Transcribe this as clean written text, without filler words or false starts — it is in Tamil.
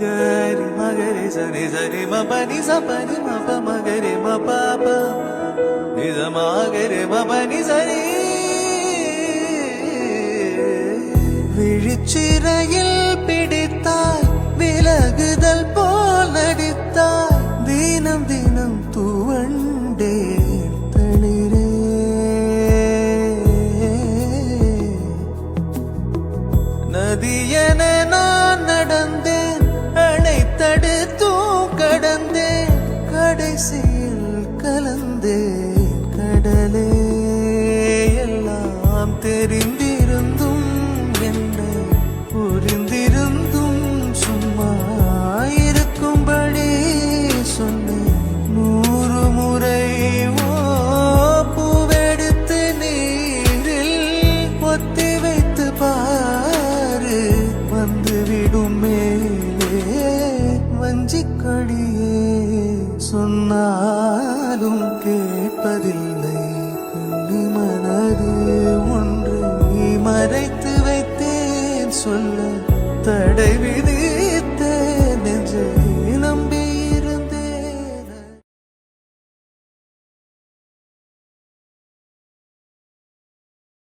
gari magare sani sani ma pani sa pani ma pa magare ma pa pa ni sa magare ma pani sani விழிச்சிறையில் பிடித்தாய் விலகுதல் போல் நடித்தாய் தினம் தினம் தூவண்டே தளிரே நதியென நான் நடந்தேன் அணைத்தடுத்தும் கடந்தேன் கடைசியில் கலந்தேன் கடலே எல்லாம் தெரிந்திருந்தும் புரிந்திருந்தும் சும்மா இருக்கும்படி சொன்னேன் 100 முறை பூவெடுத்து நீரில் ஒத்தி வைத்து பாரு வந்துவிடும் மேலே வஞ்சிக்கொடியே சொன்னாலும் கேட்பதில்லை கண்ணி மனது ஒன்று மறைத்து வைத்தேன் சொல்ல தடை விதி